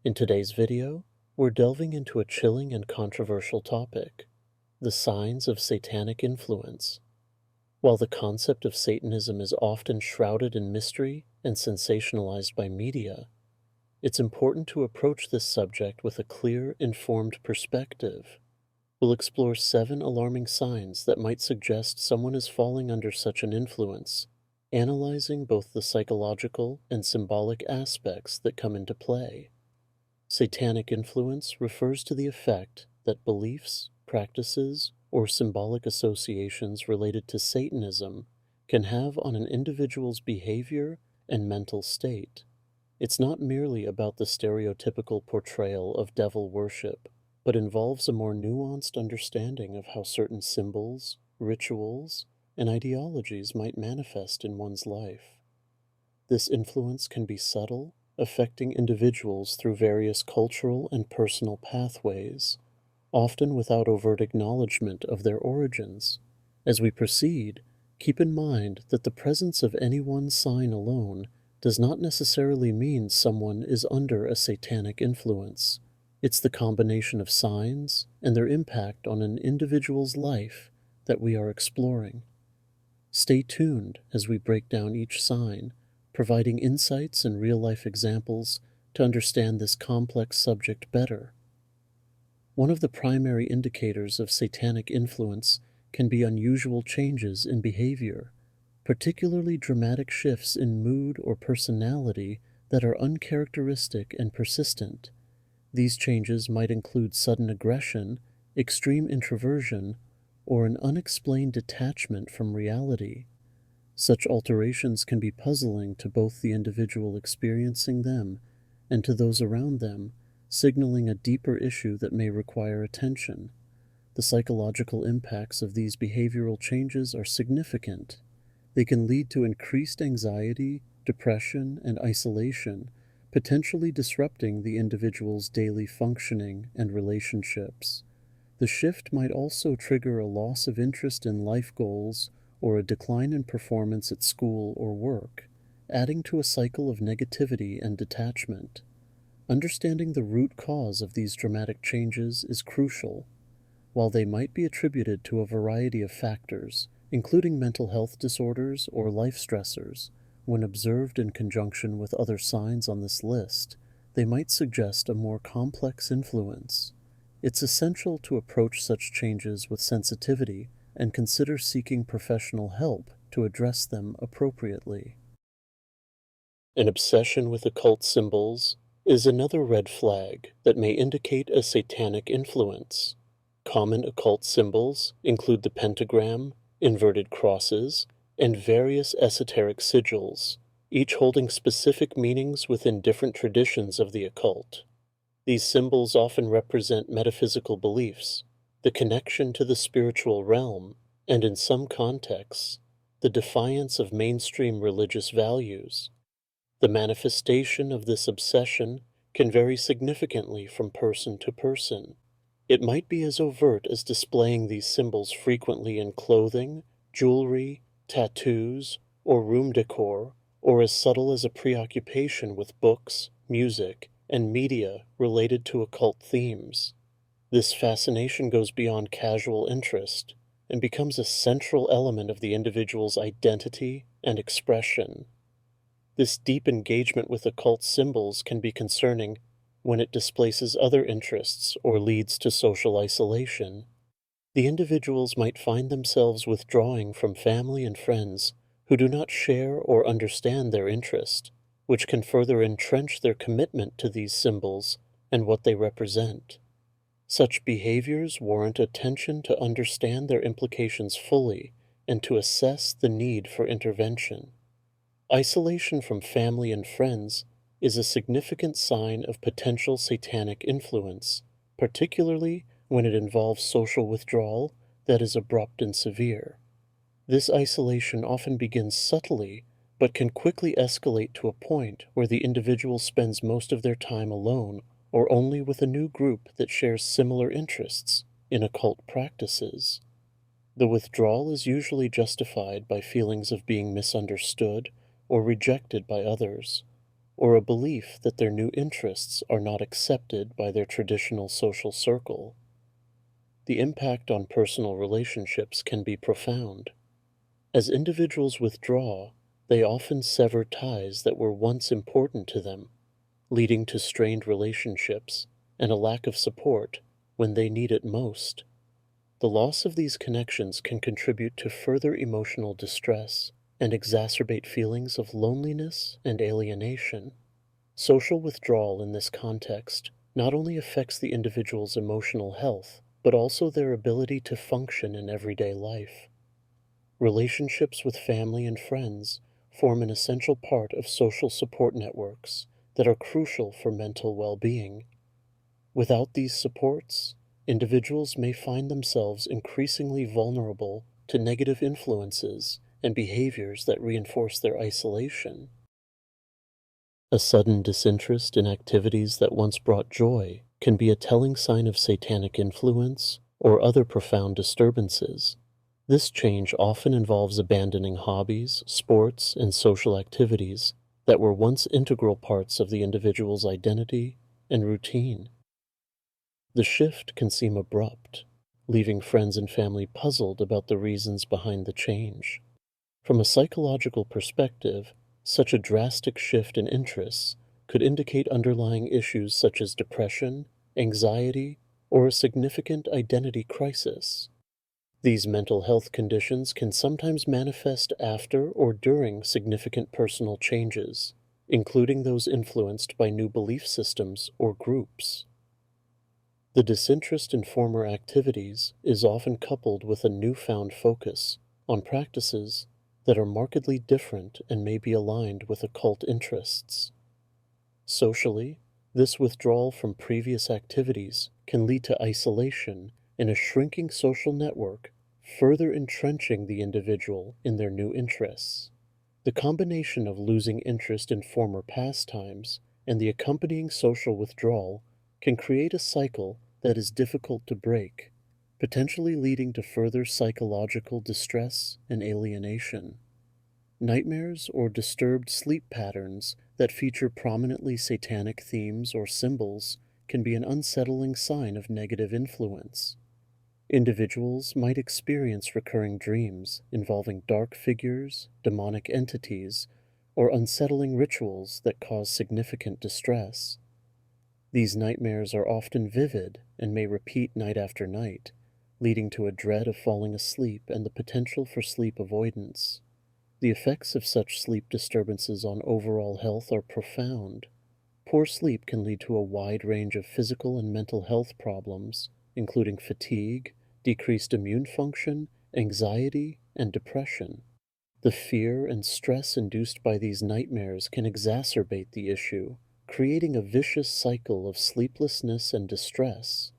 In today's video, we're delving into a chilling and controversial topic, the signs of satanic influence. While the concept of Satanism is often shrouded in mystery and sensationalized by media, it's important to approach this subject with a clear, informed perspective. We'll explore 7 alarming signs that might suggest someone is falling under such an influence, analyzing both the psychological and symbolic aspects that come into play. Satanic influence refers to the effect that beliefs, practices, or symbolic associations related to Satanism can have on an individual's behavior and mental state. It's not merely about the stereotypical portrayal of devil worship, but involves a more nuanced understanding of how certain symbols, rituals, and ideologies might manifest in one's life. This influence can be subtle, affecting individuals through various cultural and personal pathways, often without overt acknowledgement of their origins. As we proceed, keep in mind that the presence of any one sign alone does not necessarily mean someone is under a satanic influence. It's the combination of signs and their impact on an individual's life that we are exploring. Stay tuned as we break down each sign, providing insights and real-life examples to understand this complex subject better. One of the primary indicators of satanic influence can be unusual changes in behavior, particularly dramatic shifts in mood or personality that are uncharacteristic and persistent. These changes might include sudden aggression, extreme introversion, or an unexplained detachment from reality. Such alterations can be puzzling to both the individual experiencing them and to those around them, signaling a deeper issue that may require attention. The psychological impacts of these behavioral changes are significant. They can lead to increased anxiety, depression, and isolation, potentially disrupting the individual's daily functioning and relationships. The shift might also trigger a loss of interest in life goals or a decline in performance at school or work, adding to a cycle of negativity and detachment. Understanding the root cause of these dramatic changes is crucial. While they might be attributed to a variety of factors, including mental health disorders or life stressors, when observed in conjunction with other signs on this list, they might suggest a more complex influence. It's essential to approach such changes with sensitivity and consider seeking professional help to address them appropriately. An obsession with occult symbols is another red flag that may indicate a satanic influence. Common occult symbols include the pentagram, inverted crosses, and various esoteric sigils, each holding specific meanings within different traditions of the occult. These symbols often represent metaphysical beliefs, the connection to the spiritual realm, and in some contexts, the defiance of mainstream religious values. The manifestation of this obsession can vary significantly from person to person. It might be as overt as displaying these symbols frequently in clothing, jewelry, tattoos, or room decor, or as subtle as a preoccupation with books, music, and media related to occult themes. This fascination goes beyond casual interest and becomes a central element of the individual's identity and expression. This deep engagement with occult symbols can be concerning when it displaces other interests or leads to social isolation. The individuals might find themselves withdrawing from family and friends who do not share or understand their interest, which can further entrench their commitment to these symbols and what they represent. Such behaviors warrant attention to understand their implications fully and to assess the need for intervention. Isolation from family and friends is a significant sign of potential satanic influence, particularly when it involves social withdrawal that is abrupt and severe. This isolation often begins subtly, but can quickly escalate to a point where the individual spends most of their time alone or only with a new group that shares similar interests in occult practices. The withdrawal is usually justified by feelings of being misunderstood or rejected by others, or a belief that their new interests are not accepted by their traditional social circle. The impact on personal relationships can be profound. As individuals withdraw, they often sever ties that were once important to them, leading to strained relationships and a lack of support when they need it most. The loss of these connections can contribute to further emotional distress and exacerbate feelings of loneliness and alienation. Social withdrawal in this context not only affects the individual's emotional health, but also their ability to function in everyday life. Relationships with family and friends form an essential part of social support networks that are crucial for mental well-being. Without these supports, individuals may find themselves increasingly vulnerable to negative influences and behaviors that reinforce their isolation. A sudden disinterest in activities that once brought joy can be a telling sign of satanic influence or other profound disturbances. This change often involves abandoning hobbies, sports, and social activities that were once integral parts of the individual's identity and routine. The shift can seem abrupt, leaving friends and family puzzled about the reasons behind the change. From a psychological perspective, such a drastic shift in interests could indicate underlying issues such as depression, anxiety, or a significant identity crisis. These mental health conditions can sometimes manifest after or during significant personal changes, including those influenced by new belief systems or groups. The disinterest in former activities is often coupled with a newfound focus on practices that are markedly different and may be aligned with occult interests. Socially, this withdrawal from previous activities can lead to isolation and a shrinking social network, further entrenching the individual in their new interests. The combination of losing interest in former pastimes and the accompanying social withdrawal can create a cycle that is difficult to break, potentially leading to further psychological distress and alienation. Nightmares or disturbed sleep patterns that feature prominently satanic themes or symbols can be an unsettling sign of negative influence. Individuals might experience recurring dreams involving dark figures, demonic entities, or unsettling rituals that cause significant distress. These nightmares are often vivid and may repeat night after night, leading to a dread of falling asleep and the potential for sleep avoidance. The effects of such sleep disturbances on overall health are profound. Poor sleep can lead to a wide range of physical and mental health problems, including fatigue, decreased immune function, anxiety, and depression. The fear and stress induced by these nightmares can exacerbate the issue, creating a vicious cycle of sleeplessness and distress.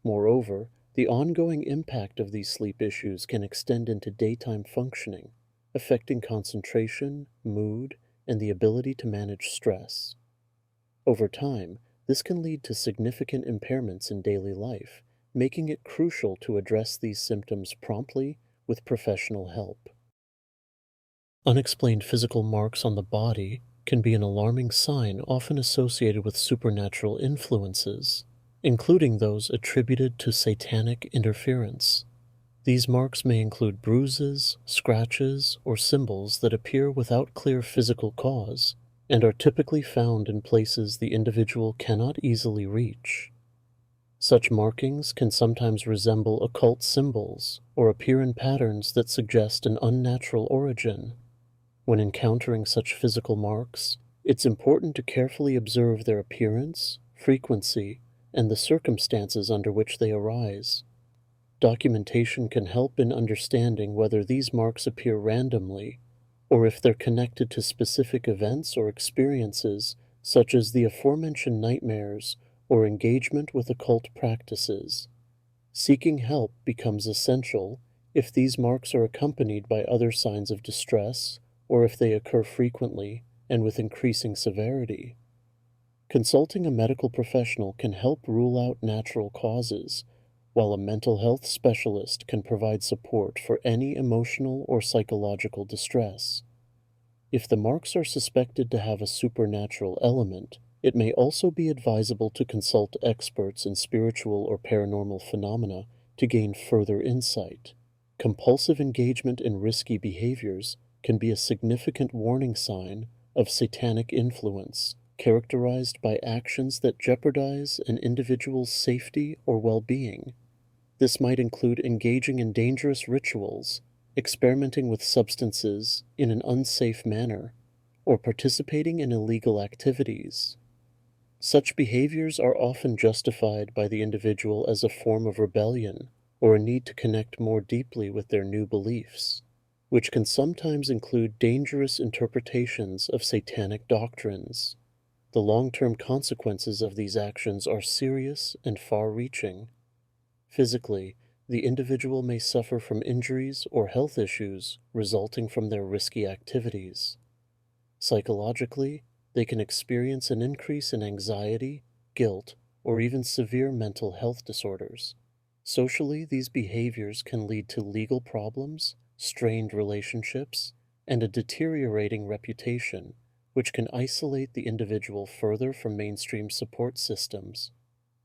Moreover, the ongoing impact of these sleep issues can extend into daytime functioning, affecting concentration, mood, and the ability to manage stress. Over time, this can lead to significant impairments in daily life, making it crucial to address these symptoms promptly with professional help. Unexplained physical marks on the body can be an alarming sign often associated with supernatural influences, including those attributed to satanic interference. These marks may include bruises, scratches, or symbols that appear without clear physical cause and are typically found in places the individual cannot easily reach. Such markings can sometimes resemble occult symbols or appear in patterns that suggest an unnatural origin. When encountering such physical marks, it's important to carefully observe their appearance, frequency, and the circumstances under which they arise. Documentation can help in understanding whether these marks appear randomly, or if they're connected to specific events or experiences, such as the aforementioned nightmares or engagement with occult practices. Seeking help becomes essential if these marks are accompanied by other signs of distress, or if they occur frequently and with increasing severity. Consulting a medical professional can help rule out natural causes, while a mental health specialist can provide support for any emotional or psychological distress. If the marks are suspected to have a supernatural element, it may also be advisable to consult experts in spiritual or paranormal phenomena to gain further insight. Compulsive engagement in risky behaviors can be a significant warning sign of satanic influence, characterized by actions that jeopardize an individual's safety or well-being. This might include engaging in dangerous rituals, experimenting with substances in an unsafe manner, or participating in illegal activities. Such behaviors are often justified by the individual as a form of rebellion or a need to connect more deeply with their new beliefs, which can sometimes include dangerous interpretations of satanic doctrines. The long-term consequences of these actions are serious and far-reaching. Physically, the individual may suffer from injuries or health issues resulting from their risky activities. Psychologically, they can experience an increase in anxiety, guilt, or even severe mental health disorders. Socially, these behaviors can lead to legal problems, strained relationships, and a deteriorating reputation, which can isolate the individual further from mainstream support systems.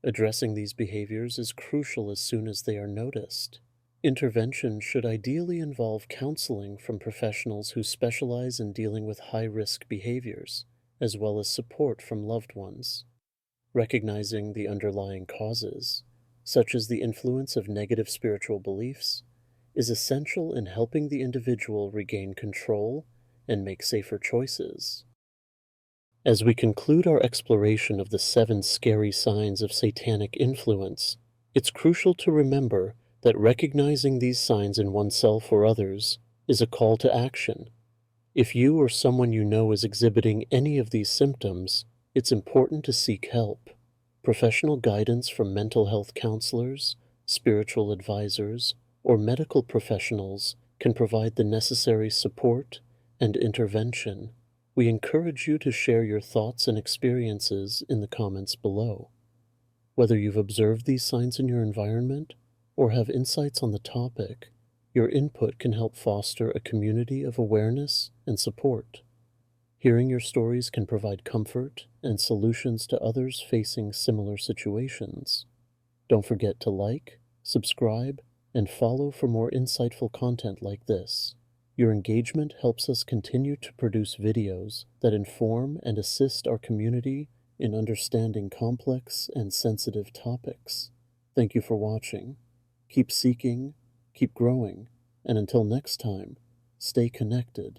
Addressing these behaviors is crucial as soon as they are noticed. Intervention should ideally involve counseling from professionals who specialize in dealing with high-risk behaviors, as well as support from loved ones. Recognizing the underlying causes, such as the influence of negative spiritual beliefs, is essential in helping the individual regain control and make safer choices. As we conclude our exploration of the 7 scary signs of satanic influence, it's crucial to remember that recognizing these signs in oneself or others is a call to action. If you or someone you know is exhibiting any of these symptoms, it's important to seek help. Professional guidance from mental health counselors, spiritual advisors, or medical professionals can provide the necessary support and intervention. We encourage you to share your thoughts and experiences in the comments below. Whether you've observed these signs in your environment or have insights on the topic, your input can help foster a community of awareness and support. Hearing your stories can provide comfort and solutions to others facing similar situations. Don't forget to like, subscribe, and follow for more insightful content like this. Your engagement helps us continue to produce videos that inform and assist our community in understanding complex and sensitive topics. Thank you for watching. Keep seeking, keep growing, and until next time, stay connected.